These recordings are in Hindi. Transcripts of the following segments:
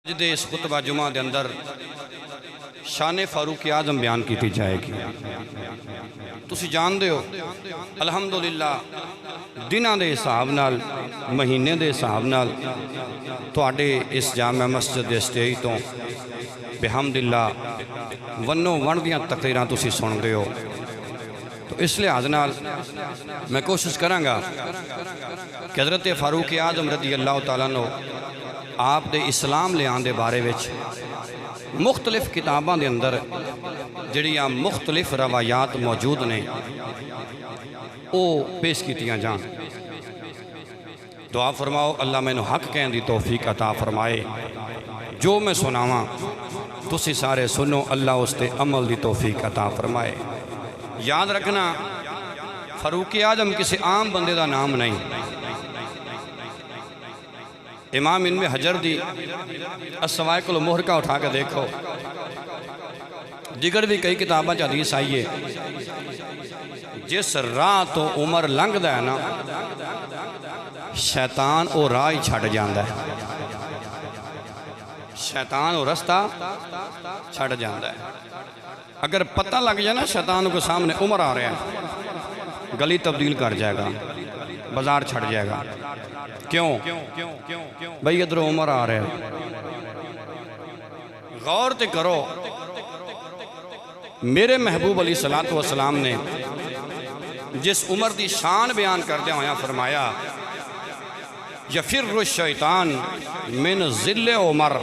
अज दे इस खुतबा जुमा के अंदर शान फारूक आजम बयान की जाएगी। तुसी जानते हो अलहमदुलिल्लाह दिनां दे हिसाब नाल महीने के हिसाब नाल तुहाडे इस जामा मस्जिद के स्टेज तो बेहमदिल्ला वनो वन दियां तकरीरां तुसी सुनते हो। तो इस लिहाज नाल मैं कोशिश कराँगा कि हज़रत फारूक आजम रज़ी अल्लाह तआला अन्हु आप दे इस्लाम ले आने बारे विच मुख्तलिफ किताबों के अंदर जड़ियाँ मुख्तलिफ रवायात मौजूद ने वो पेश कीतियां जान। दुआ फरमाओ अल्लाह मैनू हक कहने की तौफीक अता फरमाए। जो मैं सुनावां तुसी सारे सुनो, अल्लाह उस ते अमल की तौफीक अता फरमाए। याद रखना फारूक आजम किसी आम बंदे का नाम नहीं। इमाम इनमें हजर दी अस्सवाइकुल मुहरका उठा के देखो, जिगर भी कई किताबों च हदीस आई है, जिस राह तो उमर लंघदा है ना शैतान वो राह ही छड़ जाता है, शैतान वो रस्ता छड़ जाता है। अगर पता लग जाए ना शैतान को सामने उमर आ रहा है, गली तब्दील कर जाएगा, बाजार छड़ जाएगा। क्यों भाई इधर उमर आ रहा है। गौर ते करो, मेरे महबूब अली सलातो वसलाम ने जिस उमर की शान बयान करदे होया फरमाया यफिर्रु शैतान मिन ज़िल्ले उमर।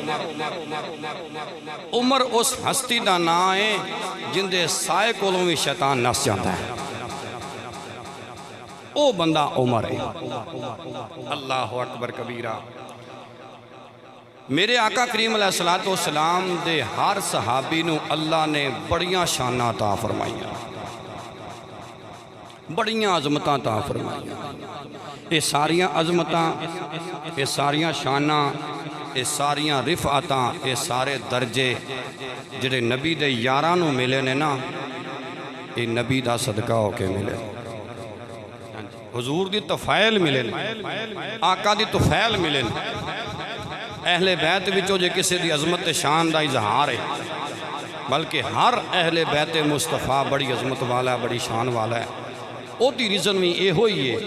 उमर उस हस्ती का नाम है जिंदे साए कोलों भी शैतान नस जाता है, वो बंदा उमर है। अल्लाह अकबर कबीरा। मेरे आका करीम अलैहिस्सलातु वस्सलाम दे हर सहाबी नू अल्लाह ने बड़ियां शानां अता फरमाइयां, बड़ियां अजमतां अता फरमाइयां। ये सारियां अजमतां, ये सारियां शानां, ये सारियां रिफअतां, ये सारे दर्जे जिहड़े नबी दे यारां नू मिले ने ना, ये नबी दा सदका होके मिले। हुजूर दी तफैल मिले, आका दी तफैल मिले। अहले बैत विचों जे किसी दी अजमत शान दा इजहार है, बल्कि हर अहले बैत मुस्तफ़ा बड़ी अजमत वाला है, बड़ी शान वाला है। ओदी रीज़न भी यो ही है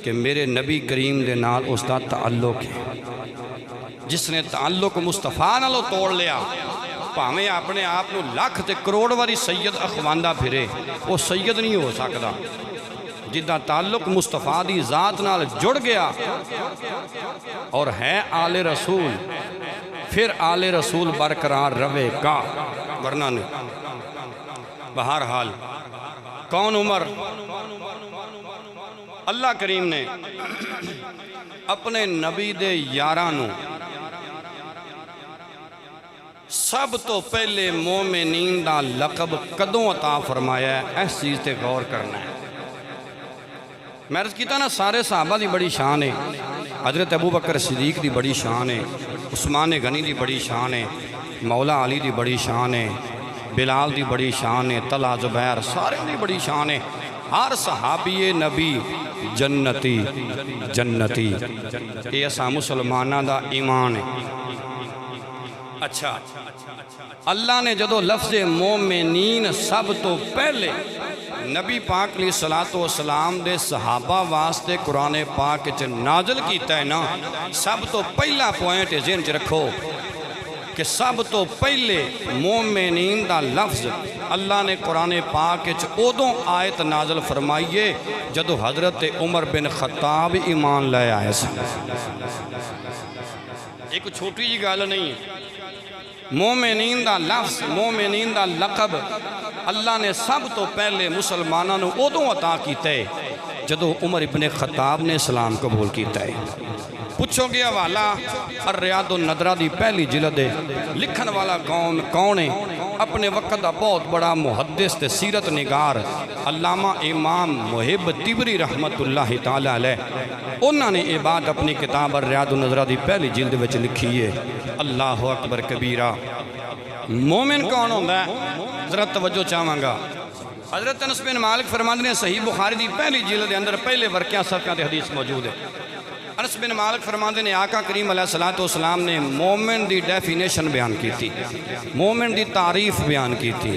कि मेरे नबी करीम दे नाल उसका ताल्लुक है। जिसने ताल्लुक मुस्तफ़ा नालों तोड़ लिया, भावें अपने आप को लख ते करोड़ वारी सैयद अखवांदा फिरे, वो सैयद नहीं हो सकता। जिदा ताल्लुक मुस्तफ़ा दी ज़ात नाल जुड़ गया और है आले रसूल, फिर आले रसूल बरकरार रहेगा, वरना नहीं। बहरहाल कौन उमर? अल्लाह करीम ने अपने नबी दे यारां नू सब तो पहले मोमिनीन दा लकब कदों अता फरमाया है, इस चीज़ ते गौर करना है। मैं अर्ज़ कीता ना सारे सहाबा की बड़ी शान है। हज़रत अबू बकर सिद्दीक की बड़ी शान है, उस्मान गनी की बड़ी शान है, मौला अली की बड़ी शान है, बिलाल की बड़ी शान है, तला जुबैर सारे की बड़ी शान है। हर सहाबी नबी जन्नती जन्नती, ये असा मुसलमाना दा ईमान है। अच्छा, अल्लाह ने जदों लफ्ज़ मोमिनीन सब तो पहले नबी पाक अलैहि सलातो वसलाम दे सहाबा वास्ते कुरान पाक च नाज़िल कीता है ना, सब तो पहला पॉइंट ज़हन च रखो कि सब तो पहले मोमिनीन दा लफ्ज़ अल्लाह ने कुरान पाक च उदों आयत नाज़िल फरमाइए जदों हज़रत उमर बिन खत्ताब ईमान ले आए सन। एक छोटी जी गल नहीं है। मोमिनीन दा लफ्ज़, मोमिनीन दा लकब अल्लाह ने सब तो पहले मुसलमानों को उदों अता किया है जदों उमर इब्ने खत्ताब ने इस्लाम कबूल किया है। पूछोगे हवाला अर्रियादुन नदरा की पहली जिलद है, लिखन वाला कौन है? अपने वक्त का बहुत बड़ा मुहद्दिस ते सीरत निगार अल्लामा इमाम मुहिब तिबरी रहमतुल्लाह तआला अलैह। उन्होंने ये बात अपनी किताब अर्रियादुन नदरा की पहली जिल्द में लिखी है। अल्लाह अकबर कबीरा। मोमिन कौन होता है? जरा तवज्जो चाहांगा। हज़रत अनस बिन मालिक फरमाते हैं, सही बुखारी की पहली जिल्द के अंदर पहले वर्किया सफ़ियां ते हदीस मौजूद है। अनस बिन मालिक फरमाते ने आका करीम अलैहिस्सलातु वस्सलाम ने मोमिन की डेफिनेशन बयान की थी, मोमिन की तारीफ बयान की थी।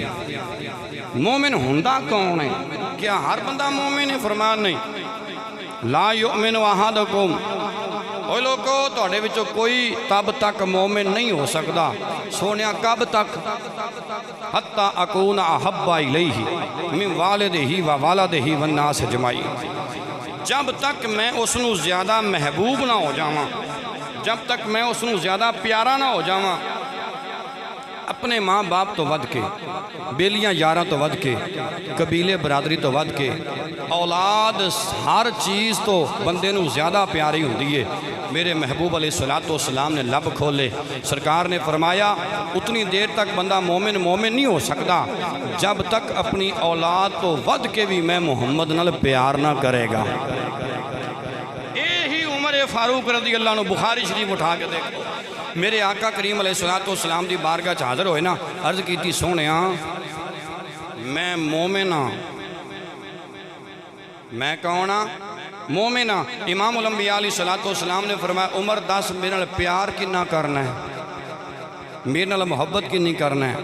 मोमिन हुंदा कौन है? क्या हर बंदा मोमिन है? फरमाया नहीं, ला युमिनु अहदुकुम, ओए लोगो तुहाडे विचों कोई तब तक मोमिन नहीं हो सकता। सोनिया कब तक? हत्ता अकून अहब्बा इलैहि मिन वालिदिही व वालदिही वन्नास अजमाइन, जब तक मैं उसनू ज़्यादा महबूब ना हो जावां, जब तक मैं उसनू ज़्यादा प्यारा ना हो जावां अपने माँ बाप तो वध के, बेलियाँ यारां तो वध के, कबीले बरादरी तो वध के, औलाद हर चीज़ तो बंदे नू ज़्यादा प्यारी होती है। मेरे महबूब अलैहिस्सलातु वस्सलाम ने लब खोले, सरकार ने फरमाया उतनी देर तक बंदा मोमिन मोमिन नहीं हो सकता जब तक अपनी औलाद तो वध के भी मैं मुहम्मद नाल प्यार ना करेगा। यही उमर फारूक रज़ी अल्लाह अन्हु, बुखारी शरीफ उठा के देखो, मेरे आका करीम अलैहिस्सलातु वस्सलाम की बारगाह च हाज़र होए ना, अर्ज़ की सोहणिया मैं मोमिन हाँ। मैं कौन हाँ? मोमिन हाँ। इमाम उल अंबिया अलैहिस्सलातु वस्सलाम ने फरमाया उमर दस मेरे नाल प्यार कितना करना है, मेरे नाल मुहब्बत कितनी करना है?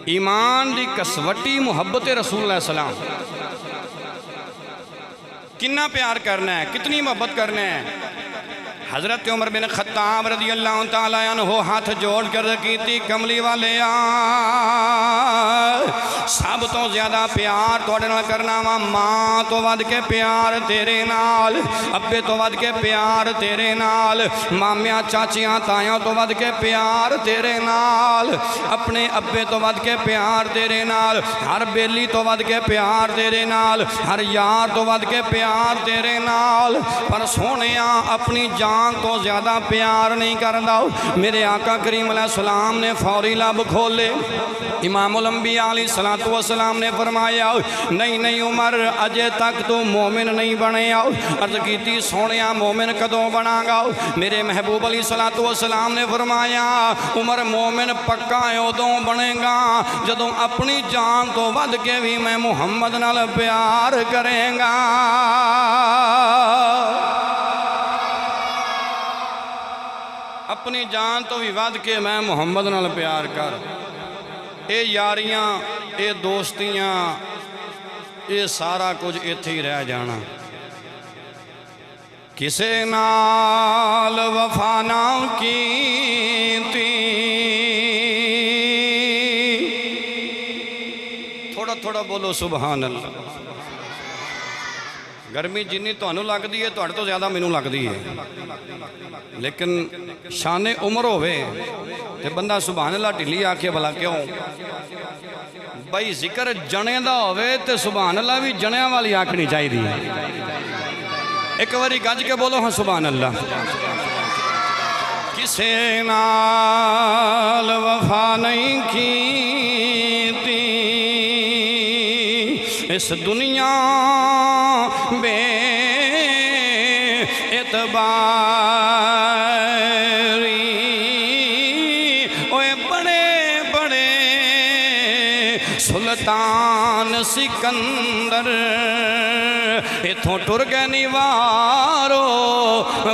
ईमान की कसवटी मुहब्बत रसूल सलाम, कितना प्यार करना है, कितनी मोहब्बत करना है? हज़रत उमर बिन खत्ताब रज़ी अल्लाह तआला अन्हु हाथ जोड़ कर की कमली वाले सब तो ज़्यादा प्यार तुहाडे नाल करना वा, माँ तो वध के प्यार तेरे नाल, अब्बे तो वध के प्यार तेरे नाल, मामियाँ चाचियाँ तायां तो वध के प्यार तेरे नाल, अपने अब्बे तो वध के प्यार तेरे नाल, हर बेली तो वध के प्यार तेरे नाल, हर यार तो वध के प्यार तेरे नाल। पर सोहणिया अपनी जान तो ज़्यादा प्यार नहीं करता। मेरे आका करीम अलैहिस्सलाम ने फौरी लब खोले। इमाम उल अंबिया अलैहिस्सलातु वस्सलाम ने फरमाया नहीं नहीं उमर अजे तक तो मोमिन नहीं बने। अर्ज़ की सोहणिया मोमिन कदों बनागा? मेरे महबूब अलैहिस्सलातु वस्सलाम ने फरमाया उमर मोमिन पक्का उदों बनेगा जदों अपनी जान तो वध के भी मैं मुहम्मद नाल प्यार करेगा। अपनी जान तो भी वध के मैं मुहम्मद नाल प्यार कर। ये यारियां, ये दोस्तियां, ये सारा कुछ इत्थे ही रह जाना। किसे नाल वफा ना कीती, थोड़ा थोड़ा बोलो सुभान अल्लाह। गर्मी जिन्नी तुहानू लगती है तुहाडे तो ज़्यादा मैनू लगती है, लेकिन शाने उम्र होवे ते बंदा सुभान अल्लाह ढिली आखे भला क्यों? भाई जिक्र जने दा होवे ते सुभान अल्लाह भी जनिया वाली आखनी चाहिए। एक बारी गज के बोलो हाँ सुभान अल्लाह। किसे नाल वफा नहीं कीती इस दुनिया बे एतबारी, ओए बड़े बड़े सुल्तान सिकंदर इथों टुर गए निवारो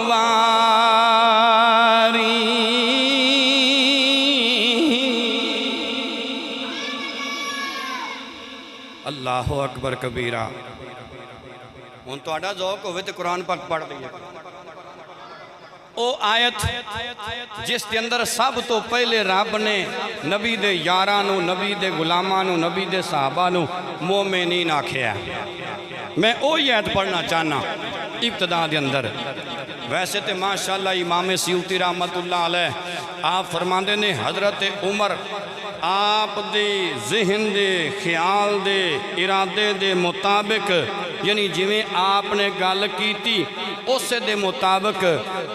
वारी। अल्लाहु अकबर कबीरा। हुण तुहाडा ज़ौक होवे ते कुरान पाक पढ़ लईए। ओ आयत जिस के अंदर सब तो पहले रब ने नबी दे यारां नूं, नबी दे गुलामां नूं, नबी दे सहाबा नूं मोमिनीन आखिया। मैं वही आयत पढ़ना चाहना इब्तदा दे अंदर। वैसे तो माशाअल्लाह इमाम सियूती रहमतुल्लाह अलैह आप फरमाते ने हज़रत उमर आप दे ज़हन दे ख्याल दे इरादे दे मुताबिक यानी जिमें आपने गल की उस दे मुताबिक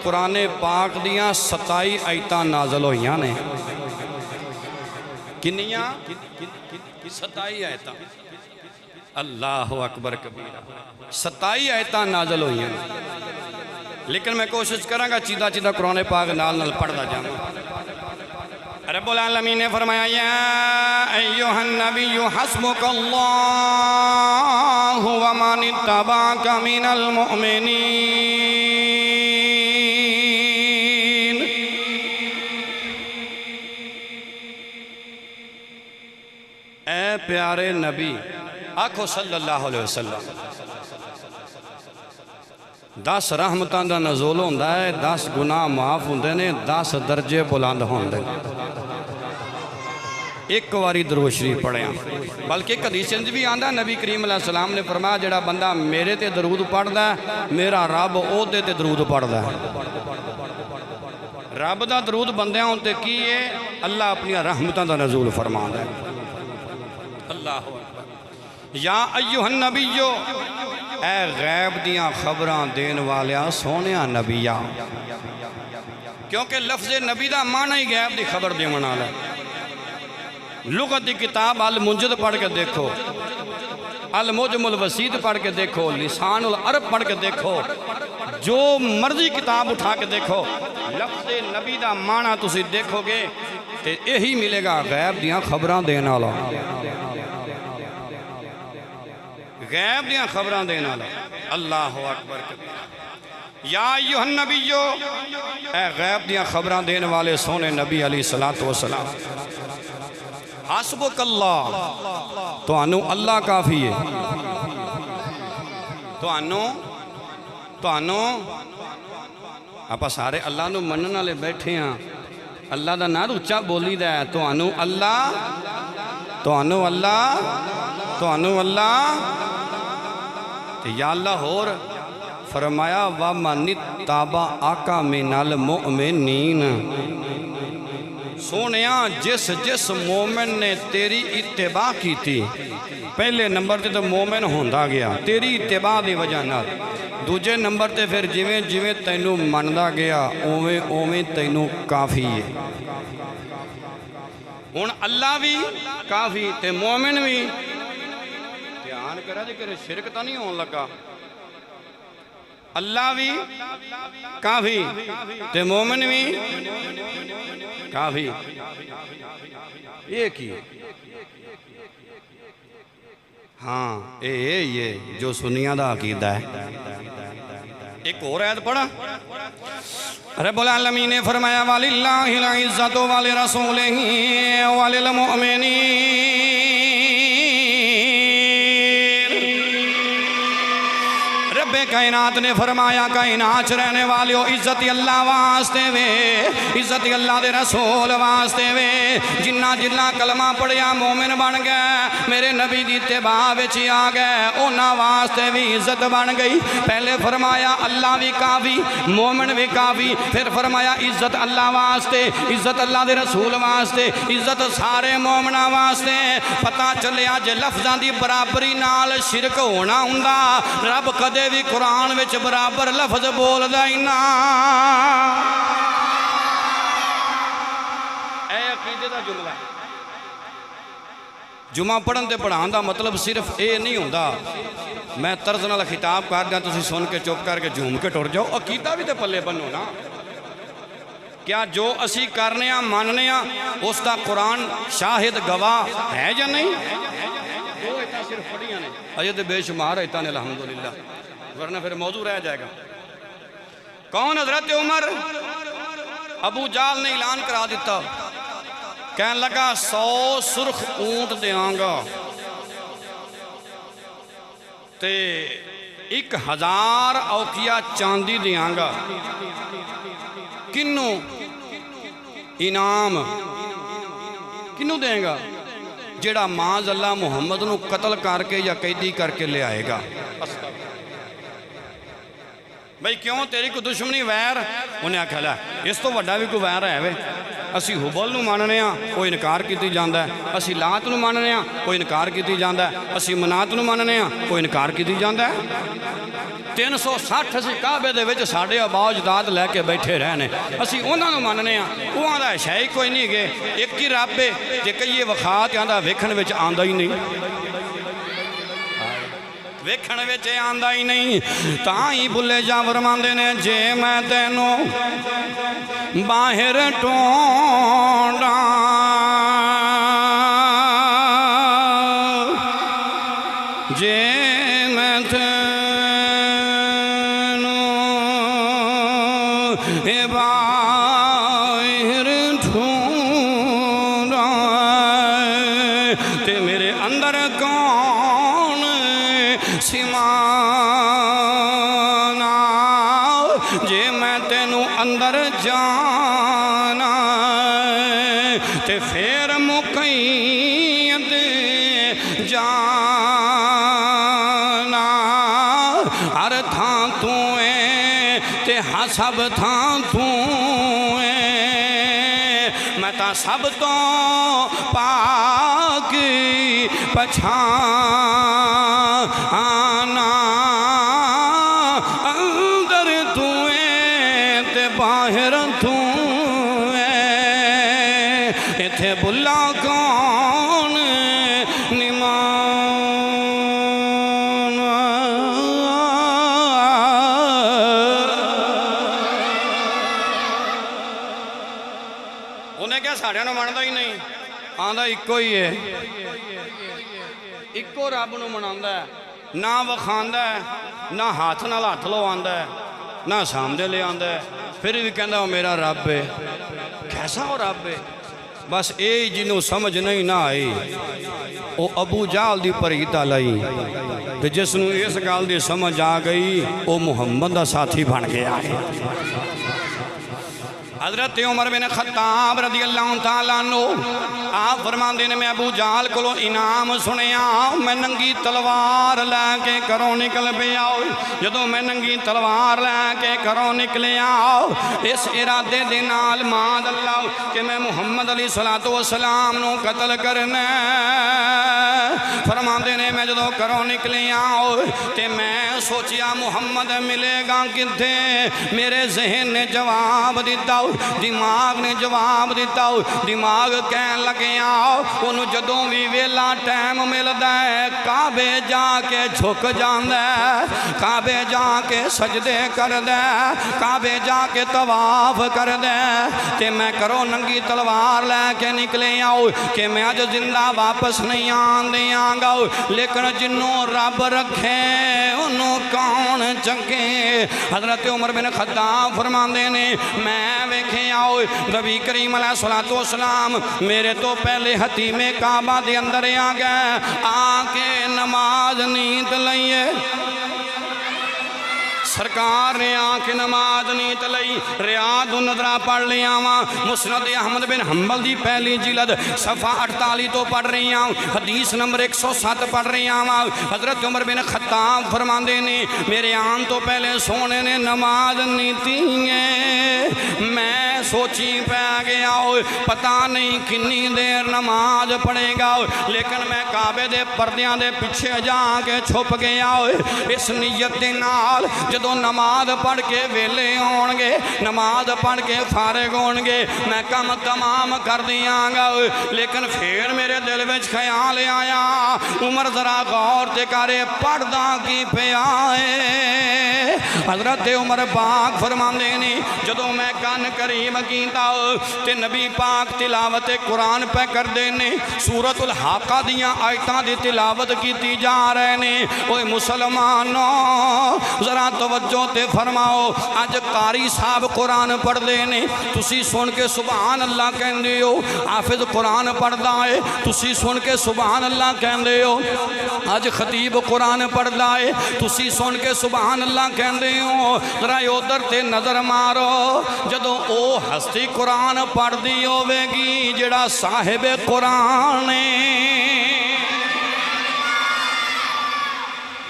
कुरान पाक दियाँ 27 आयतां नाज़ल होईयां ने। किन्नियां? 27 आयतां। अल्लाह अकबर कबीरा। 27 आयतां नाज़ल होईयां ने। लेकिन मैं कोशिश करांगा चीदा चीदा कुरान पाक नाल नाल पढ़दा जावां। रब्बुल आलमीन ने फरमाया या अय्युहन नबिय्यु हस्बुकल्लाहु व मन इत्तबाका मिनल मुमिनीन। प्यारे नबी आखो सल्लल्लाहु अलैहि वसल्लम 10 रहमतां दा नज़ूल होंदा है, 10 गुनाह माफ़ होंदे ने, 10 दर्जे बुलंद होंदे ने। एक बारी दरूद शरीफ पढ़िया, बल्कि एक हदीस च भी आंदा नबी करीम अलैहि सलाम ने फरमाया जिहड़ा बंदा मेरे ते दरूद पढ़दा मेरा रब ओहदे ते दरूद पढ़दा है। रब दा दरूद बंदियां उत्ते की है? अल्लाह अपनी रहमतां दा नज़ूल फरमांदा है। अल्लाह या अय्युहन नबियो, ऐ गैब दियां खबरां देन वालिया सोहणिया नबिया, क्योंकि लफ्ज़ नबी दा माना ही गैब दी खबर देवन वाला है। लुगत की किताब अल मुंजद पढ़ के देखो, अल मुजमुल वसीत पढ़ के देखो, लिसानुल अरब पढ़ के देखो, जो मर्जी किताब उठा के देखो, लफ्ज़ नबी दा माना तुसी देखोगे तो यही मिलेगा गैब दियां खबरां देने वाला, गैब दियां खबरां देने वाला। अल्लाह अकबर। या अय्युहन नबियो, ऐ गैब दियां खबरां देने वाले सोने नबी अलैहिस्सलातु वस्सलाम, हस्बुकल्लाह, तुहानू अल्लाह काफ़ी है। तुहानू आप सारे अल्लाह नू मनन वाले बैठे हाँ, अल्लाह का नाम उच्चा बोली दा है। तुहानू अल्लाह, तुहानू अल्लाह, तुहानू अल्लाह। या अल्लाह होर फरमाया वा मानित ताबा आका मिनल मोमिनीन, सोने जिस जिस मोमिन ने तेरी इत्तिबा की थी, पहले नंबर ते तो मोमिन होंदा गया तेरी इत्तिबा की वजह नाल, दूजे नंबर ते फिर जिवें जिवें तैनू मनदा गया उवें उवें तैनू काफ़ी है। हुण अल्लाह भी काफ़ी ते मोमिन भी, ध्यान करा जे कि शिरक तो नहीं होने लगा। अल्लाह भी काफ़ी ते मोमिन भी काफ़ी, ये की? हाँ ये जो सुनिया दा अकीदा है। एक और आयत पढ़ा, रब्बुल आलमीन ने फरमाया वलिल्लाहिल इज्जतु वलि रसूलिही वलिल मुमिनीन। रब्बे कायनात ने फरमाया कायनात रहने वालों इज्जत अल्लाह वास्ते वे, इज्जत अल्लाह दे रसूल वास्ते वे। जिन्ना जिन्ना कलमा पढ़िया मोमिन बन गए, मेरे नबी दी इत्तिबा विच आ गए, उन्हां वास्ते भी इज्जत बन गई। पहले फरमाया अल्लाह भी काफ़ी, मोमिन भी काफ़ी, फिर फरमाया इज्जत अल्लाह वास्ते, इज्जत अल्लाह दे रसूल वास्ते, इज्जत सारे मोमिना वास्ते। पता चलिया जे लफ्ज़ां दी बराबरी नाल शिरक होना हुंदा, रब कदे भी कुरान विच बराबर लफ्ज़ बोलदा ही ना। ऐ अकीदे दा जुमला, जुमा पढ़न ते पढ़ाने का मतलब सिर्फ ये नहीं होंदा मैं तर्ज नाल खिताब कर दिया तुसीं सुन के चुप करके झूम के टुर जाओ। अकीदा भी तो पल्ले बनो ना। क्या जो असी करने मानने उसका कुरान शाहिद गवाह है या नहीं? दो इतना सिर्फ पढ़िया ने, अजे तो बेशुमार इतना ने अल्हम्दुलिल्लाह, वरना फिर मौजू रह जाएगा। कौन? हजरत उमर। अबू जाल ने ऐलान करा दिता, कहन लगा 100 सुर्ख ऊंट देंगा ते 1000 औकिया चांदी देंगा। किन्नू इनाम किन्नू देंगा? जेड़ा माज अल्लाह मुहम्मद नू कतल करके या कैदी करके ले आएगा। भाई क्यों तेरी कोई दुश्मनी वैर? उन्हें आख्या लै इस तो वड्डा भी कोई वैर है वे। असी हुबल नू मानने वो इनकार की जाता है, असी लात नू मानने वो इनकार की जाता है, असी मनात नू मानने वो इनकार की जाता है। 360 असी काबे दे विच साडे आबाओ अजदाद लैके बैठे रहने, असी उन्हां नू मानने उहां दा है ही कोई नहीं गे। एक ही रब है, जे कहिए विखा ते आंदा वेखण विच आंदा ही नहीं, वेखण विच आंदा ही नहीं। तां ही बुले जा फरमांदे ने जे मैं तैनू बाहर टोंडा जे मैं तैनू बाहर टोंडा ते मेरे अंदर जाना ते फिर मुकैद जाना। हर थां तू है ते सब थां तू है, मैं तां सब तो पाक पछाना। अंदर तू है ते बाहर तू है, इथे बुला कौन निमान। उन्हें क्या साढ़िया मनता ही नहीं, आंदा इको ही है, इको रब नूं मनांदा है, ना वखांदा है, ना हाथ नाल हाथ लवांदा है, ना सामने ले आंदा है, फिर भी कहंदा वो मेरा रब है। कैसा वो रब है? बस ये जिन्हों समझ नहीं ना आई वो अबू जाल दी परीत लाई, तो जिसनों इस गल की समझ आ गई वो मुहम्मद का साथी बन गया है। हज़रत उमर बिन खत्ताब रज़ी अल्लाह तआला अन्हु आप फरमाते ने, मैं अबू जाल को इनाम सुनिया, मैं नंगी तलवार लैके घरों निकल पे आओ। जदों मैं नंगी तलवार लैके घरों निकले आओ, इस इरादे दे नाल माद अल्लाह कि मैं मुहम्मद अलैहि सलातो वसलाम नूं कतल करना। फरमाते ने मैं जदों घरों निकले आओ तो मैं सोचिया मुहम्मद मिलेगा किथे। मेरे जहन ने जवाब दिता, दिमाग ने जवाब दिता। दिमाग कहन लगे आओ उन्होंने जदों भी वेला टाइम मिलता है काबे जाके झुक जाता है, काबे जाके सजदे करदा, काबे जाके तवाफ करदा। ते मैं करो नंगी तलवार लैके निकले आओ कि मैं अज जिंदा वापस नहीं आन दियांगा, लेकिन जिन्हों रब रखे उन्हों कौन चंगे। हज़रत उमर बिन खत्ताब फरमाते ने, मैं वेखे आओ नबी करीम अलैहिस्सलातु वस्सलाम मेरे तो पहले हतीमे काबा दे अंदर आ गए, आके नमाज नीत लईए। सरकार ने आके नमाज नीत लई, रियाद नजरा पढ़ लिया वा, मुस्नद अहमद बिन हंबल दी पहली जिलद सफ़ा 48 तो पढ़ रही हूँ, हदीस नंबर 107 पढ़ रही हूँ। हज़रत उमर बिन खत्ताब फरमाते ने, मेरे आन तो पहले सोने ने नमाज नीती है। मैं सोची पै गया पता नहीं किन्नी देर नमाज पढ़ेगा, लेकिन मैं काबे दे पर्दियां दे पीछे जाके छुप गया इस नीयत दे नाल जदों नमाज पढ़ के वेले होणगे, नमाज पढ़ के फारिग होणगे, मैं काम तमाम कर दियांगा। लेकिन फिर मेरे दिल में ख्याल आया, उमर जरा गौर ते करे पढ़दा की पिया है। हज़रत उमर पाक फरमाते ने, जदों मैं कन करीम कीता ते नबी पाक तिलावत कुरान पे करते ने, सूरतुल हाका दियां आयतां दी तिलावत की जा रहे ने। ओए मुसलमानों जरा तवज्जो ते फरमाओ, अज कारी साहब कुरान पढ़ते ने, तुसी सुन के सुभान अल्लाह कहते हो। हाफिज कुरान पढ़ता है, तुसी सुन के सुभान अल्लाह कहते हो। अज खतीब कुरान पढ़ता है, तुसी सुन के सुभान अल्लाह कहते हो। जरा उधर ते नज़र मारो, जदों ओ हस्ती कुरान पढ़ती होवेगी जिहड़ा साहिब कुरान है,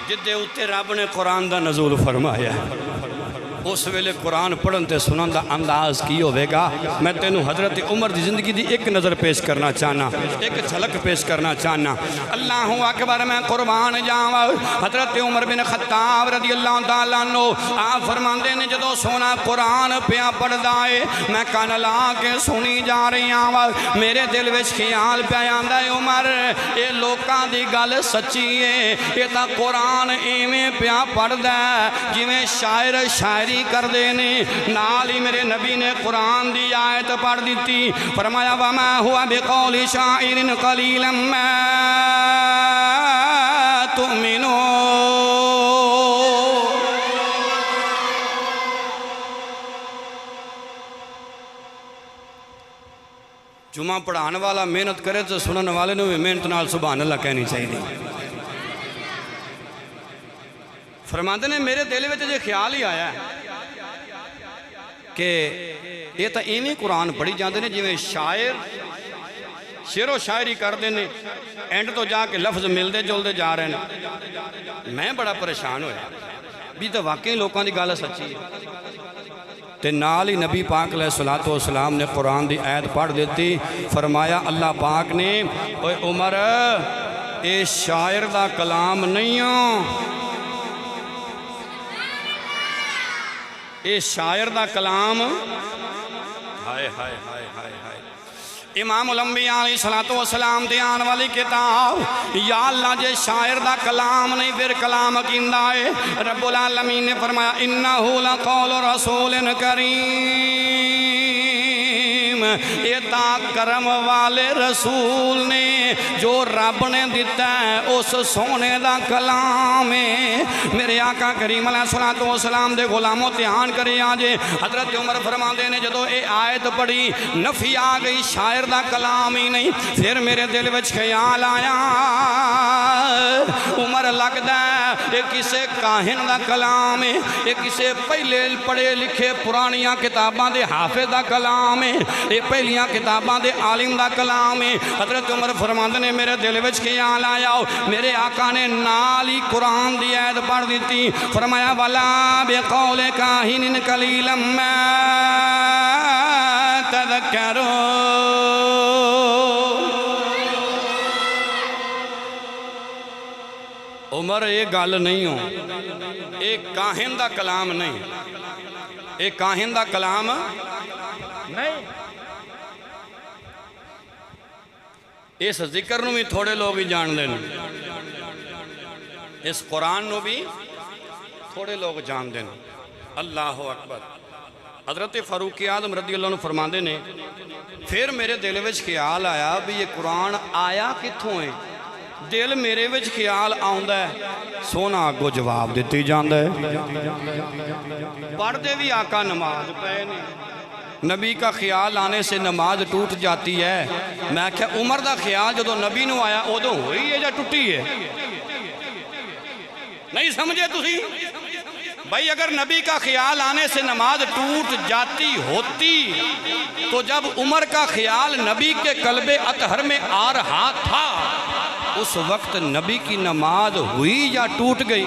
जिदे उत्ते रब ने कुरान का नज़ूल फरमाया, उस वेले कुरान पढ़न ते सुनन का अंदाज की होगा। मैं तेनू हज़रत उमर की जिंदगी की एक नज़र पेश करना चाहना, एक झलक पेश करना चाहना। अल्लाहु अकबर, मैं कुर्बान जावा। हज़रत उमर बिन खत्ताब रज़ी अल्लाह तआला अन्हु आप फरमाते ने, जदों सोना कुरान पिया पढ़दा है, मैं कन ला के सुनी जा रही वा, मेरे दिल में ख्याल पिया आंदा है, उमर ये लोकां दी गल सच्ची है, ये तां कुरान इवें पिया पढ़दा जिवें शायर शायरी करते ने। नाल ही मेरे नबी ने कुरान दी आयत पढ़ दी, फरमाया वमा हुआ बिकौली शाइरिन कलीलन मा तुमिनून। जुमा पढ़ाने वाला मेहनत करे तो सुनने वाले ने भी मेहनत नाल सुभान अल्लाह कहनी चाहिए। फरमाते ने, मेरे दिल में जो ख्याल ही आया कि ये तो इवें कुरान पढ़ी जाते हैं जिमें शायर शेरो शायरी करते हैं, एंड तो जाके लफ्ज़ मिलते जुलते जा रहे हैं। मैं बड़ा परेशान होया भी तो वाकई लोगों की गल सच्ची है। तो नाल ही नबी पाक अलैहिस्सलातु वस्सलाम ने कुरान की आयत पढ़ दी, फरमाया अल्लाह पाक ने, ओए उमर ये शायर का कलाम नहीं हो, ये शायर का कलाम। हाय हाय हाय हाय हाय। इमामुल अंबिया अलैहिस्सलातु वस्सलाम दी आने वाली किताब, या अल्लाह जे शायर दा कलाम नहीं फिर कलाम किंदा है। रब्बुल आलमीन ने फरमाया इन्नहु लक़ौलु रसूलिन करीम, ये ता करम वाले रसूल ने जो रब ने दिता है उस सोने दा कलाम है। मेरे आका करीम अलैहिस्सलातु वस्सलाम दे गुलामों ध्यान करी आजे, हजरत उमर फरमाते ने जो ये आयत पढ़ी नफी आ गई, शायर दा कलाम ही नहीं। फिर मेरे दिल विच ख्याल आया उमर लगदा ये किसे काहिन दा कलाम है, ये किसे पहले पढ़े लिखे पुरानियां किताबां दे हाफिज दा कलाम है, ये पहलियां किताबां दे आलिम दा कलाम है। हजरत उमर फरमाते ने मेरे दिल विच ख्याल आया, मेरे आका ने नाल ही कुरान दी आयत पढ़ दी, फरमाया वला बिकौल काहिन कलीलम मा तज़क्करून। उमर ये गल नहीं हो, ये काहिन दा कलाम नहीं, ये काहिन दा कलाम नहीं। इस जिक्र नूं भी थोड़े लोग ही जानते हैं, इस कुरान नूं भी थोड़े लोग जानते हैं। अल्लाह अकबर। हज़रत फारूक आज़म रज़ी अल्लाह अन्हु फरमाते ने फिर मेरे दिल विच ख्याल आया भी ये कुरान आया कित्थों है। दिल मेरे विच ख्याल आउंदा है, सोना अगों जवाब दित्ती जांदा है। पढ़ते भी आका नमाज पे ने, नबी का ख्याल आने से नमाज टूट जाती है। मैं क्या उमर का ख्याल जो नबी नूं आया उदों हुई है या टुटी है? नहीं समझे तुसी भाई? अगर नबी का ख्याल आने से नमाज टूट जाती होती तो जब उमर का ख्याल नबी के कल्बे अतहर में आ रहा था उस वक्त नबी की नमाज हुई या टूट गई?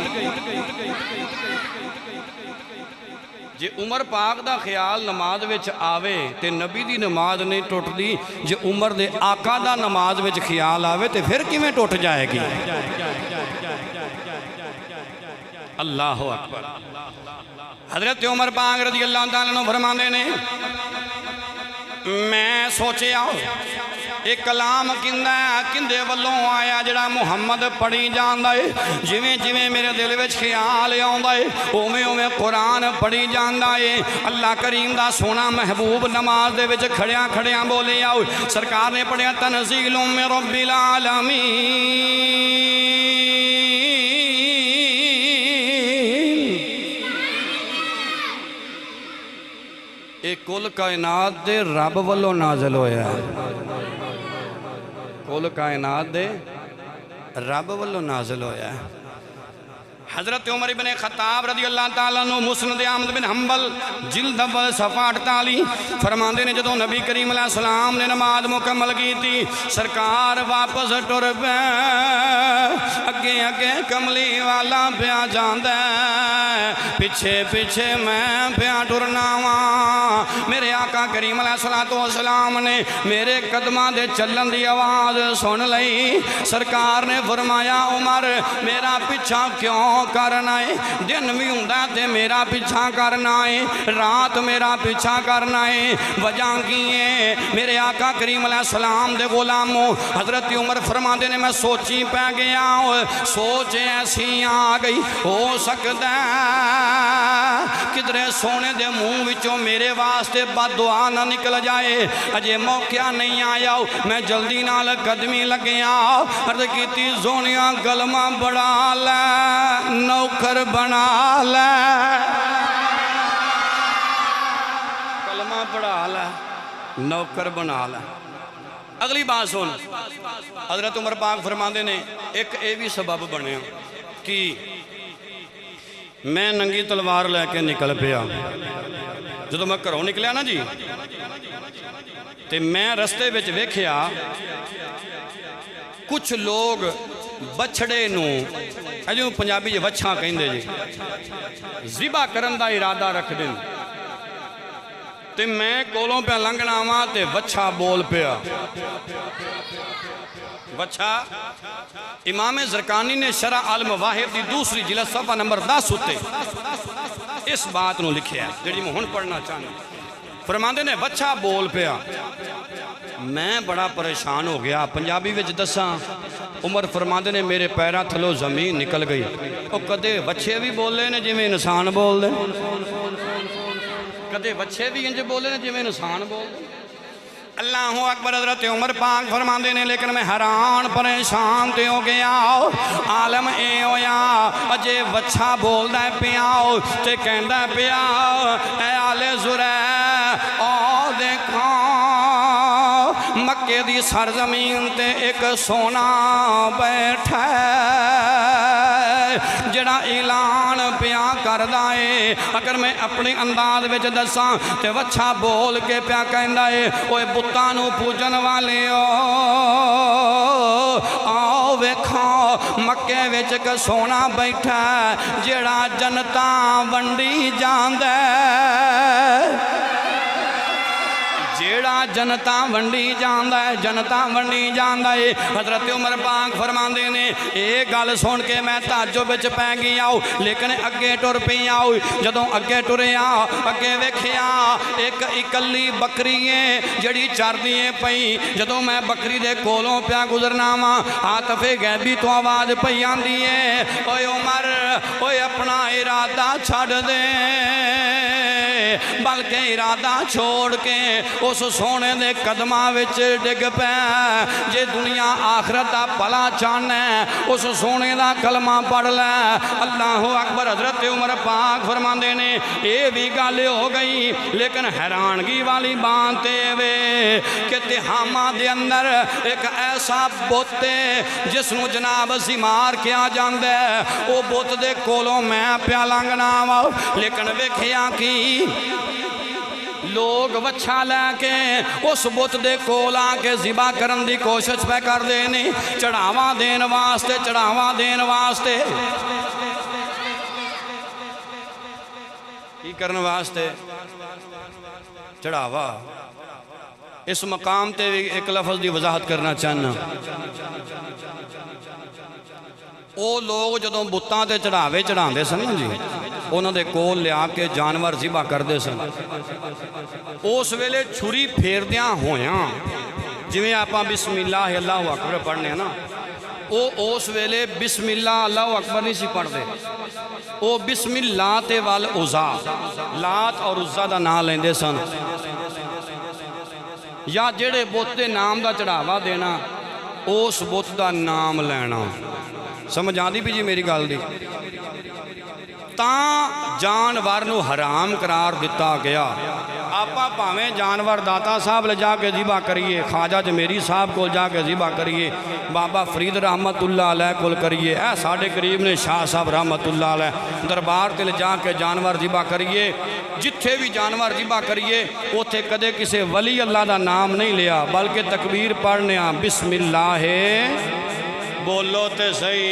जे उमर पाक दा ख्याल नमाज विच आवे ते नबी दी नमाज नहीं टुटदी, जे उमर दे आका दा नमाज विच ख्याल आवे ते फिर किवें टुट जाएगी? अल्लाह अकबर। हजरत उमर पाक रज़ी अल्लाह तआला अन्हु फरमांदे ने मैं सोचिया ये कलाम किंदे वल्लों आया जिहड़ा मुहम्मद पढ़ी जांदा है। जिवें जिवें मेरे दिल विच ख्याल आउंदा है उवें उवें कुरान पढ़ी जांदा है। अल्लाह करीम दा सोना महबूब नमाज दे विच खड़ियां खड़ियां बोले आओ, सरकार ने पढ़िया तनज़ीलुम मिन रब्बिल आलमीन। ये कुल कायनात दे रब वल्लों नाज़िल होया है, कुल कायनात दे रब वल्लों नाज़िल होया है। हज़रत उमर इब्ने खत्ताब रज़ी अल्लाह तआला अन्हु मुस्नद अहमद बिन हंबल जिल्द अव्वल सफ़ा 48 फरमाते ने जदों नबी करीम अलैहिस्सलाम ने नमाज मुकम्मल की थी सरकार वापस टुर पे, अगे अगे कमली वाला पिया जांदा पिछे पिछे मैं पिया टुरना वा। मेरे आका करीम अलैहिस्सलातु वस्सलाम ने मेरे कदमां दे चलन दी आवाज़ सुन लई। सरकार ने फरमाया उमर मेरा पीछा क्यों करना है? दिन भी हुंदा ते मेरा पीछा करना है, रात मेरा पीछा करना है, वजह की है? मेरे आका करीम अलैहिस्सलाम दे गुलामों हजरत उमर फरमाते ने मैं सोची पै गया, सोच ऐसी आ गई हो सकता किधरे सोने दे मुंह विचों मेरे वास्ते बददुआ ना निकल जाए। अजे मौका नहीं आया, मैं जल्दी नाल कदमी लग्या अर्ज कीती सोनिया गलमा बड़ा लै नौकर बना लै, कलमा पढ़ा लै नौकर बना लै। अगली बात सुन, हजरत उमर पाक फरमाते ने एक ये भी सबब बने कि मैं नंगी तलवार लैके निकल पिया जो मैं घरों निकलिया ना जी, तो मैं रस्ते विच वेखिया कुछ लोग बछड़े नूं जो पंजाबी च वछा कहिंदे जी ज़िबा करन दा इरादा रखदे ने, ते मैं कोलों पे लंघना वा ते वछा बोल पिया। वछा इमाम ज़रकानी ने शरह अल मवाहिब की दूसरी जिल्द सफ़ा नंबर 10 उत्ते इस बात को लिखिया जी मैं हुण पढ़ना चाहना। फरमांदे ने वछा बोल पिया। मैं बड़ा परेशान हो गया। पंजाबी विच दसा उमर फरमांदे ने मेरे पैरों थलों जमीन निकल गई। वो कदे वछे भी बोले ने जिवें इंसान बोलदे, कदे वछे भी इंज बोले ने जिवें इंसान बोलदे। अल्लाह अकबर। हज़रत उमर पाक फरमांदे ने लेकिन मैं हैरान परेशान ते हो गया। आलम ए होया अजे वछा बोलदा पिया ते कहंदा पिया ऐ आले ज़ुरै ओ देखो मक्के दी सरजमीन ते एक सोना बैठा जड़ा ऐलान पिया करदा है। अगर मैं अपने अंदाज विच दसां ते वछा बोल के पिया कहंदा है ओए बुत्तां नूं पूजन वालिओ आओ वेखो मक्के विच एक सोना बैठा जड़ा जनता वंडी जांदा जेड़ा जनता वंडी जांदा है, जनता वंडी जांदा है। हज़रत उमर पाक फरमांदे ने ये गल सुन के मैं ताज्जुब विच पै गया लेकिन अगे टुर पई आओ। जदों अगे टुरिया अगे वेखिया एक इकली बकरी है जड़ी चरदी है पई। जदों मैं बकरी दे कोलों पिया गुजरना वा आतफे गैबी तो आवाज़ पई आंदी है ओए उमर ओए अपना इरादा छड्ड दे, बल्कि इरादा छोड़ के उस सोने दे कदमां विच डिग पै। जे दुनिया आखरत दा भला चाहना उस सोने दा कलमा पढ़ लै। अल्लाह अकबर। हज़रत उमर पाक फरमांदे ने ये भी गल हो गई लेकिन हैरानगी वाली बात वे कि तिहामा दे अंदर एक ऐसा बुत है जिसनों जनाब सिमार किया जाता है। वो बुत दे कोलों मैं पिया लंघना वा लेकिन वेखिया कि लोग वछा लैके उस बुत दे कोल आके ज़िबा करन दी कोशिश पे करते हैं चढ़ावा देन वास्ते, चढ़ावा देन वास्ते। की करन वास्ते? चढ़ावा। इस मकाम ते एक लफ्ज़ की वजाहत करना चाहना। वो लोग जदों बुत्तां ते चढ़ावे चढ़ाते सन ना जी उन्होंने कोल लिया के जानवर ज़िबा करते सन। उस वेले छुरी फेरदियां होया जिवें आपां बिस्मिल्लाह अल्लाहु अकबर पढ़ने ना वो उस वेले बिस्मिल्लाह अल्लाहु अकबर नहीं सी पढ़ते। वो बिस्मिल्लाह ते वल उज़ा लात और उज़्ज़ा का नाम लेंदे सन या जेड़े बुत के नाम का चढ़ावा देना उस बुत का नाम लेना। समझ आती भी जी मेरी गल दी? जानवर नूं हराम करार दिता गया। आपां भावें जानवर दाता साहब ले जाके ज़िबा करिए, ख्वाजा जमेरी साहब को जाके ज़िबा करिए, बाबा फरीद रहमतुल्लाह अलैह कोल करिए, ऐ साढ़े करीब ने शाह साहब रहमतुल्लाह अलैह दरबार ते ले जाके जानवर ज़िबा करिए। जिथे भी जानवर ज़िबा करिए उथे कदे किसी वली अल्लाह का नाम नहीं लिया बल्कि तकबीर पढ़ने बिस्मिल्लाह बोलो तो सही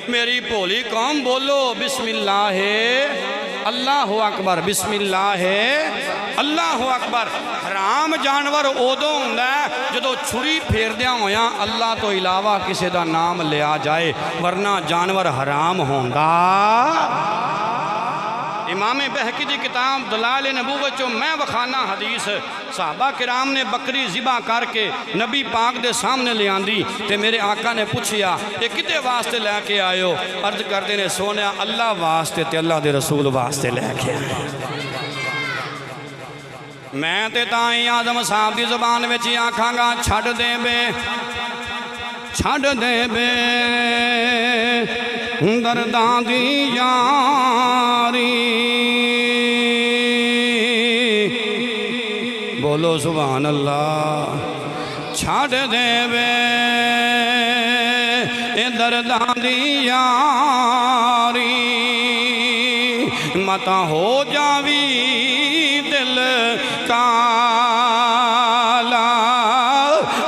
मेरी भोली कौम बोलो बिस्मिल्लाह अल्लाह अकबर, बिस्मिल्लाह अल्लाह अकबर। हराम जानवर उदों होंदा जदों छुरी फेरदियां होया अल्लाह तो इलावा किसी का नाम लिया जाए, वरना जानवर हराम होंदा। इमाम बहकी की किताब दलाल नबूवत चो मैं वखाना हदीस सहाबा किराम ने बकरी ज़िबा करके नबी पाक दे सामने ले आंदी ते मेरे आका ने पूछिया ये किते वास्ते लैके आयो? अर्ज करते ने सोने अल्लाह वास्ते ते अल्लाह दे रसूल वास्ते लैके आए। मैं ते ताई आदम साहब की ज़ुबान में ही आखांगा छड़ दे बे, छड़ दे बे दर्दां दी यारी। बोलो सुभान अल्लाह। छड़ दे बे दर्दां दी यारी, मता हो जावी काला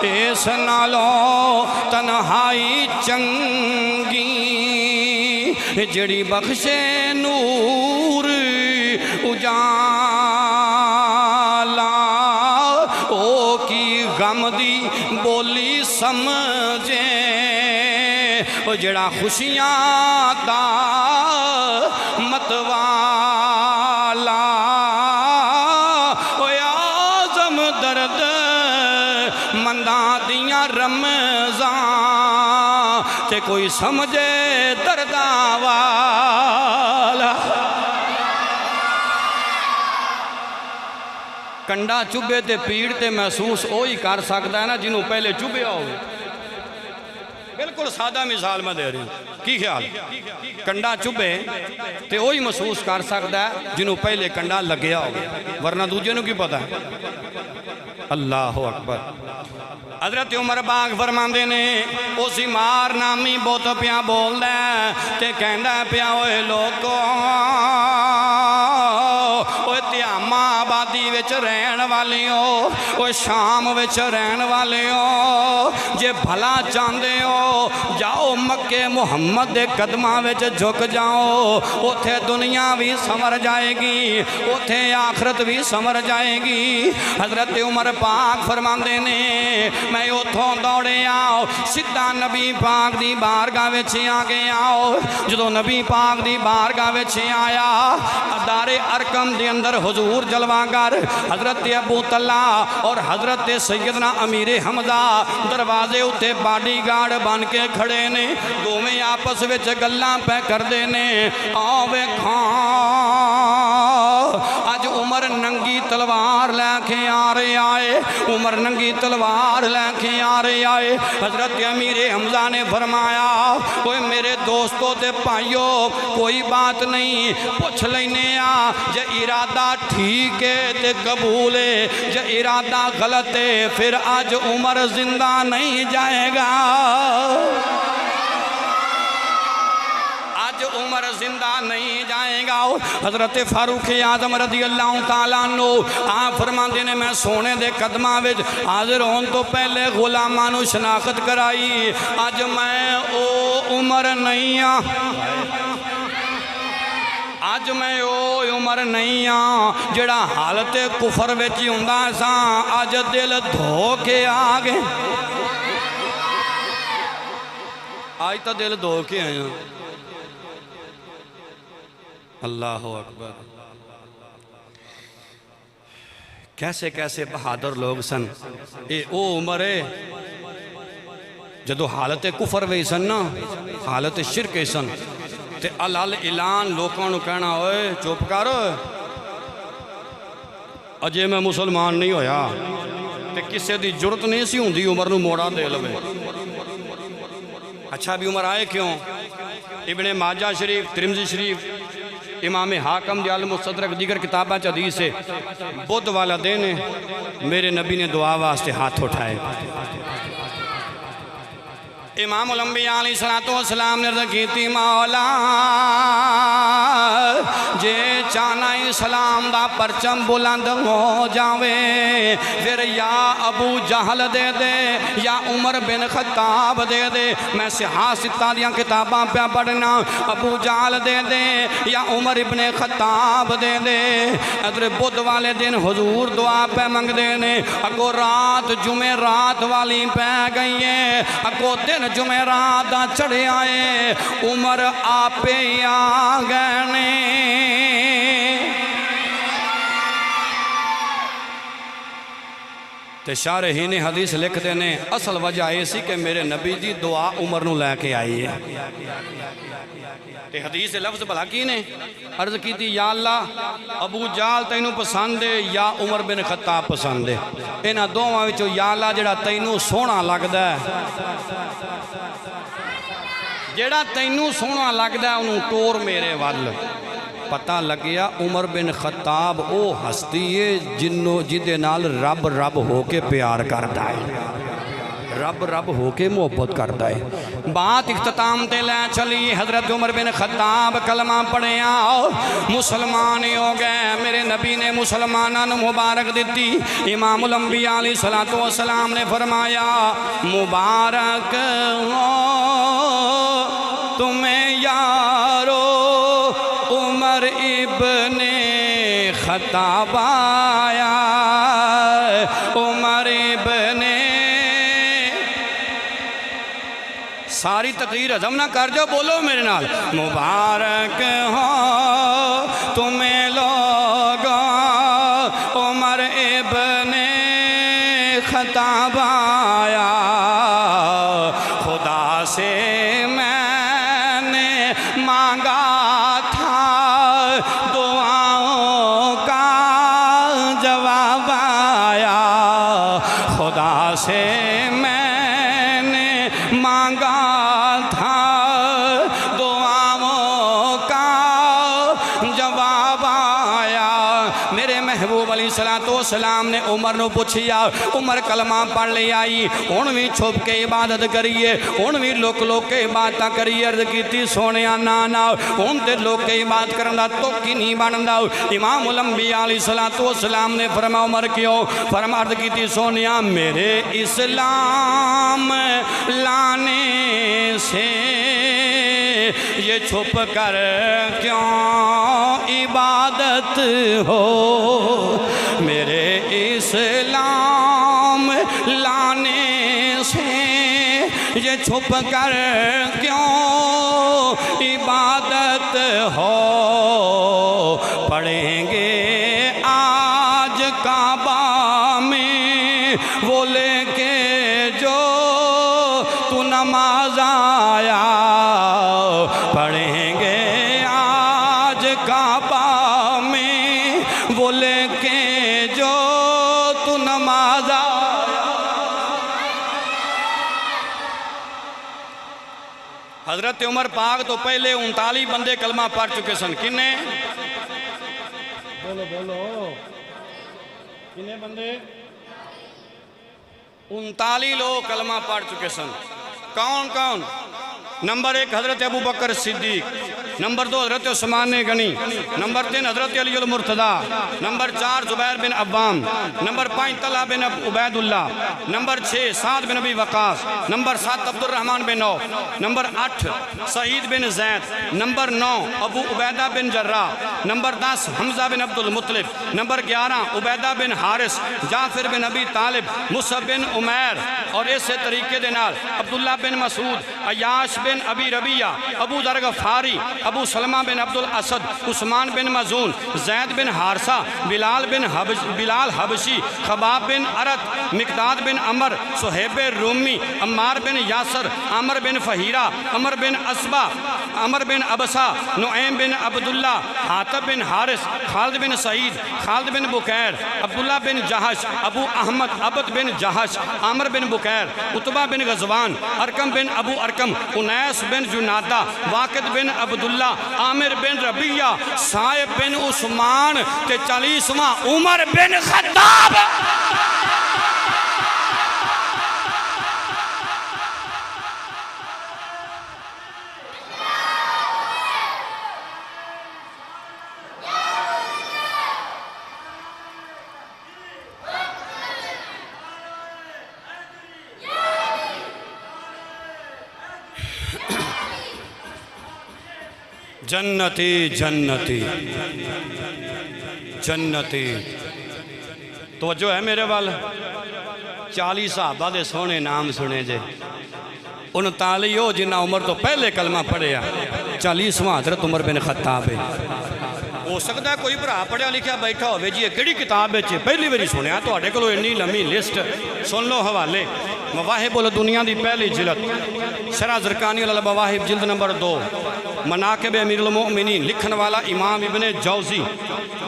इस नालों तन्हाई चंगी जड़ी बख्शे नूर उजाला ओ की गम दी बोली समझे ओ जड़ा खुशियां दा मतवाला ओ आज़म दर्द मंदा दियां रमज़ां ते कोई समझे दर्दा वाला कंडा चुभे ते पीड़ ते महसूस वही कर सकता है ना जिन्हों पहले चुभया हो। बिल्कुल सादा मिसाल मैं दे रही हूँ, की ख्याल? कंडा चुभे तो वही महसूस कर सकता है जिन्हों पहले कंडा लग्या हो, वरना दूजे नूं की पता है। अल्लाह अकबर। हजरत उमर बाग फरमाते ने उसी मार नामी बहुत पिया बोलदा ते कहंदा पिया ओए लोगो ओए त्यामा आबादी विच रहन वाले हो, ओए शाम विच रहन वाले हो, जे भला चाहते हो जाओ मक्के मुहम्मद दे कदमां विच झुक जाओ, उथे दुनिया भी संवर जाएगी, उथे आखरत भी संवर जाएगी। हजरत उमर पाक फरमाते ने मैं उथों दौड़े आओ सीधा नबी पाक दी बारगाह विच आ गया। जो नबी पाक दी बारगाह विच आया दारे अरकम दे अंदर हुजूर जलवागर हजरत अबू तल्ला और हजरत सैयदना अमीर हमजा दरवाजे उत्ते बॉडीगार्ड बन के खड़े ने, दोवें आपस विच गल्लां पे करदे ने। आओ वेखां अज उमर नंगी तलवार लैके आ रहे आए, उमर नंगी तलवार लैके आ रहे आए। हजरत अमीर हमजा ने फरमाया कोई मेरे दोस्तों ते भाइयों कोई बात नहीं, पूछ लेने आ जे इरादा ठीक है ते कबूल है, जे इरादा गलत है फिर आज उमर जिंदा नहीं जाएगा, आज उमर जिंदा नहीं जाएगा। हजरत फारूक आजम रज़ी अल्लाह तआला अन्हु आप फरमाते ने मैं सोने दे कदमां विच हाजिर होने तो पहले गुलामां नूं शनाख्त कराई, अज मैं ओ उमर नहीं हाँ, अज मैं ओ उमर नहीं हाँ जिहड़ा हालत कुफर विच हुंदा सा, अज दिल धो के आ गए, आज तो दिल धो के आया। अल्लाह अकबर। कैसे कैसे बहादुर लोग सन। ये ओ उमर है जदों हालत कुफर वे सन ना, हालत शिरक सन ते अल ऐलान लोगों को कहना ओए चुप कर अजे मैं मुसलमान नहीं होया, ते किसी की जरूरत नहीं सी हुंदी उमर नूं मोड़ा दे लवे। अच्छा भी उमर आए क्यों? इब्ने माजा शरीफ, तिरमिज़ी शरीफ, इमाम हाकम दी अल मुस्तदरक दीगर किताबा च हदीस है बुध वाला दिन है, मेरे नबी ने दुआ वास्ते हाथ उठाए। इमाम उलंबिया अलैहिस्सलाम ने अर्ज़ की मौला जे चाना इस्लाम दा परचम बुलंद हो जावे फिर या अबू जहल दे दे या उमर बिन खत्ताब दे दे। मैं सियासत दियां किताबां पे पढ़ना, अबू जहल दे दे या उमर इब्ने खत्ताब दे दे। अगर बुध वाले दिन हुजूर दुआ पे मंगते ने, अगो रात जुमे रात वाली पै गई है, अगो दिन जुमेरात दा चढ़िया है, उमर आपे आ गए ने। ते शारहीन हदीस लिखते ने असल वजह यह सी कि मेरे नबी जी दुआ उमर नूं लैके आई है। ते हदीस लफ्ज़ भला की ने अर्ज की थी या अल्लाह अबू जाल तैनू पसंद है या उमर बिन खत्ताब पसंद है, इन्हां दोवां विचों या अल्लाह जिहड़ा तैनू सोहना लगदा है, जिहड़ा तैनू सोहना लगदा है उन्हूं टोर मेरे वल। पता लग गया उमर बिन खत्ताब वो हस्ती है जिन्हों जिदे नाल रब रब हो के प्यार करता है। रब रब होके मुहब्बत करता है। बात इख्तिताम ते लै चली। हज़रत उमर बिन खत्ताब कलमा पढ़िया मुसलमान हो गए। मेरे नबी ने मुसलमानों मुबारक दी। इमामुल अंबिया अलैहिस्सलातु वस्सलाम ने फरमाया मुबारक हो तुम्हें यारो उमर इब्ने खत्ताब आया। उमर इब्ने सारी तकरीर हजम ना कर जाओ, बोलो मेरे नाल मुबारक हो तुम्हें लोग उमर इब्ने खत्ताब आया। खुदा से मैंने मांगा था दुआओं का जवाब आया। खुदा से मैंने मांगा था दुआओं का जवाब आया। मेरे महबूब अलैहिस्सलाम ने उमर को पूछिया उमर कलमा पढ़ ले आई हुण भी छुप के इबादत करिए, हुण भी लुक लुक के इबादत करिए। अर्ज की सोने ना ना हुण तो लोग के इबादत करने का तुक ही नहीं बनता। इमामुल अंबिया अलैहिस्सलाम ने फरमा उमर क्यों? फरमा अर्ज की सोने मेरे इस्लाम लाने से ये छुप कर क्यों इबादत हो। मेरे इस्लाम लाने से ये छुप कर क्यों इबादत हो। पढ़ेंगे आज काबा में वो लेके जो तू नमाज आया। पढ़ेंगे आज काबा में वो लेके जो तू नमाज आया। हजरत उमर पाक तो पहले 39 बंदे कलमा पढ़ चुके सन। किन्ने बोलो बोलो किन्ने बंदे? 39 लोग कलमा पढ़ चुके सन। कौन कौन? नंबर 1 हज़रत अबू बकर सिद्दीक, नंबर 2 हज़रत Usman Ghani, number 3 Hazrat Ali al Murtaza, number 4 Zubair bin Awwam, number 5 Talha bin Ubaidullah, number 6 Saad bin Abi Waqqas, number 7 Abdurrahman bin Auf, number 8 Saeed bin Zaid, number 9 Abu Ubaida bin Jarrah, number 10 Hamza bin Abdul Muttalib, number 11 Ubaida bin Haris, Jafar bin Abi Talib, Musab bin Umair और इस तरीके दे नाल अब्दुल्ला बिन मसूद, अयाश बिन अबी रबिया, अबू ज़र गफ़ारी, अबू सलमा बिन अब्दुल असद, उस्मान बिन मजून, जैद बिन हारसा, बिलाल हबशी, खबाब बिन अरत, मिकदाद बिन अमर, सुहेब रूमी, अम्मार बिन यासर, अमर बिन फ़हीरा, अमर बिन असबा, अमर बिन अबसा, नुऐम बिन अब्दुल्ला, हातब बिन हारिस, खालिद बिन सईद, खालिद बिन बुकैर, अब्दुल्ला बिन जहश, अबू अहमद अबद बिन जहश, आमर बिन बुकैर, उतबा बिन गजवान, अरकम बिन अबू अरकम, उनैस बिन जुनादा, वाकिद बिन अब्दुल्ला, आमिर बिन रबिया, साहिब बिन उस्मान ते 40वां उमर बिन खत्ताब। जन्नती जन्नती जन्नती तवज्जो है मेरे वाल। 40 सहाबा दे सोने नाम सुने जे। 39 हो जिन्ना उमर तो पहले कलमा पढ़िया। 40वां हज़रत उमर बिन खत्ताब है। हो सकता है कोई भरा पढ़िया लिखा बैठा हो जी कि किताब पहली बारी सुनिया तुहाडे कोलों इन्नी लंबी लिस्ट सुन लो। हवाले मवाहिब दुनिया की पहली जिलद शरह ज़रकानी अल मवाहिब जिल्द नंबर 2 मनाकिब अमीरुल मोमिनीन लिखन वाला इमाम इब्ने जौज़ी,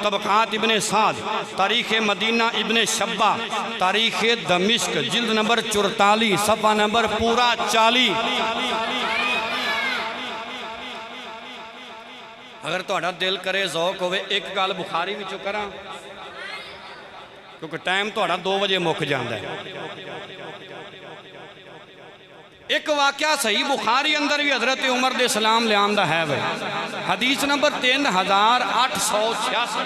तबक़ात इब्ने साद, तारीख़ मदीना इब्ने शब्बा, तारीख़ दमिश्क जिल्द नंबर 44 सफ़ा नंबर पूरा 40। अगर तुहाडा दिल करे ज़ौक़ होवे एक गल बुखारी विचों करा क्योंकि टाइम तुहाडा 2 बजे मुक जांदा है। एक वाकया सही बुखारी अंदर भी हजरत उमर दे सलाम लियांदा है वे हदीस नंबर 3866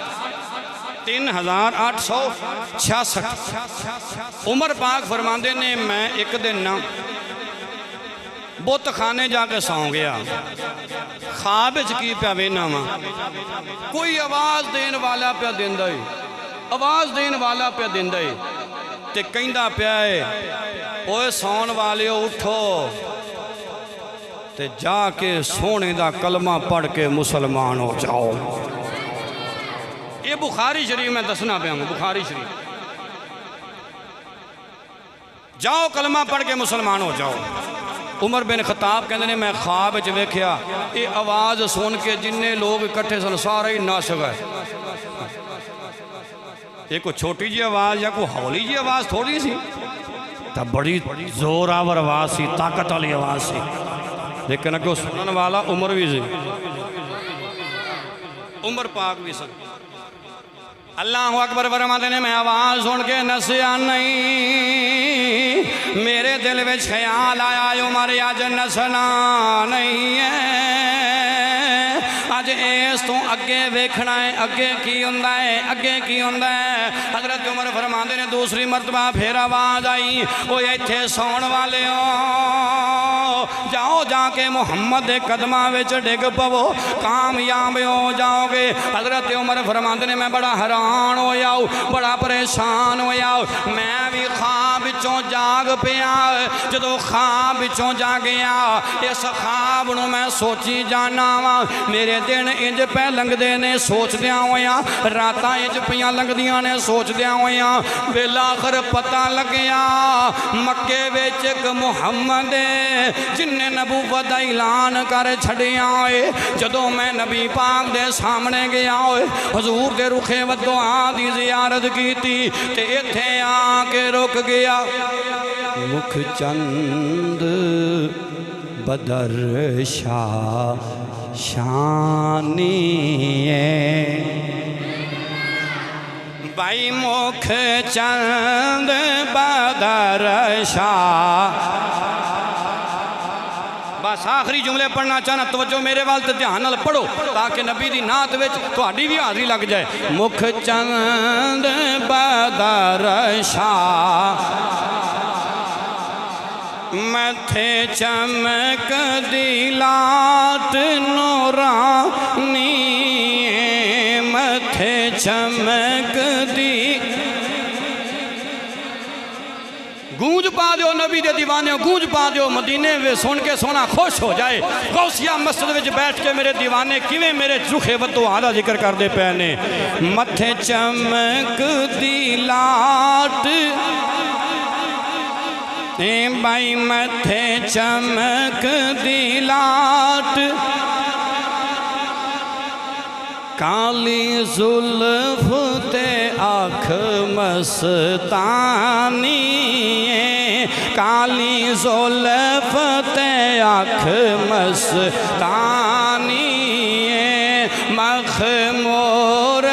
3866 उमर पाक फरमाते ने मैं एक दिन ना बुत खाने जाके सौ गया ख्वाब की प्या वेना वा कोई आवाज़ देने वाला प्या देंदा है आवाज़ देने वाला प्या देंदा है ते कहंदा प्या है ओए सौन वाले उठो ते जाके सोने दा कलमा पढ़ के मुसलमान हो जाओ। ये बुखारी शरीफ मैं दसना पाया हूँ बुखारी शरीफ जाओ कलमा पढ़ के मुसलमान हो जाओ। उमर बिन खताब कहते हैं मैं ख्वाब च वेख्या ये आवाज़ सुन के जिन्ने लोग इकट्ठे सन सारे ही नस गए। ये कोई छोटी जी आवाज़ या कोई हौली जी आवाज़ थोड़ी सी तो बड़ी जोरावर आवाज़ सी ताकत वाली आवाज़ सी लेकिन अगो सुनने वाला उमर भी सी उमर पाक भी सन। अल्लाह अकबर फरमाते ने मैं आवाज़ सुन के नसिया नहीं मेरे दिल में ख्याल आया उमर अज नसना नहीं है अज इस तो अगे वेखना है अगे की होंदा है अगे की होंदा है। हजरत उमर फरमाते ने दूसरी मरतबा फिर आवाज़ आई वो इत्थे सौण वाले हो जाओ जाके मुहम्मद के कदमां विच डिग पवो कामयाब हो जाओगे। हजरत उमर फरमाते ने मैं बड़ा हैरान होया बड़ा परेशान होया मैं भी ख्वाब विचों जाग पिया जदों ख्वाब विचों जागिया इस ख्वाब नूं मैं सोची जाना वा मेरे दिन इंज पै लंघदे ने सोचदियां होया रातां इंज पियां लंघदियां ने सोचदियां होया वेला आखिर पता लग्या मक्के विच एक मुहम्मद जिन्ने नबूवत दा ऐलान कर छड़िया होए जदों मैं नबी पाक दे सामने गया होए हजूर दे रुखे वदुआ दी ज़ियारत कीती ते इत्थे आके रुक गया। मुख चंद बदर शाह शानी भाई मुख चंद बदर शाह बस आखिरी जुमले पढ़ना चाहना तवज्जो मेरे वाल ते ध्यान नाल पढ़ो ताकि नबी दी नात विच तुहाडी भी हाज़री लग जाए। मुख चंद बदर शाह मथे चमक दिलाट नूरानी मथे चमक दी गूंज पा दो नबी दे दीवाने गूंज पा दो मदीने वे सुन के सोना खुश हो जाए। गौसिया मस्जिद विच बैठ के मेरे दीवाने किवें मेरे रुखे वतो आला जिक्र करते पे ने मथे चमक दी लाट भाई मथे चमक दी लाट काली जुल्फ ते आँख मस्तानी काली जुल्फ ते आँख मस्तानी मखमूर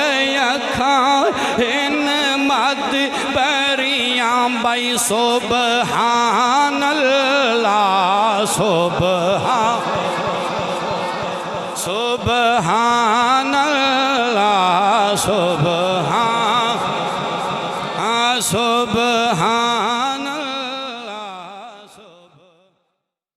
अखां इन मद बरियां बाई सुबहान अल्लाह सुबहान अल्लाह सुबहान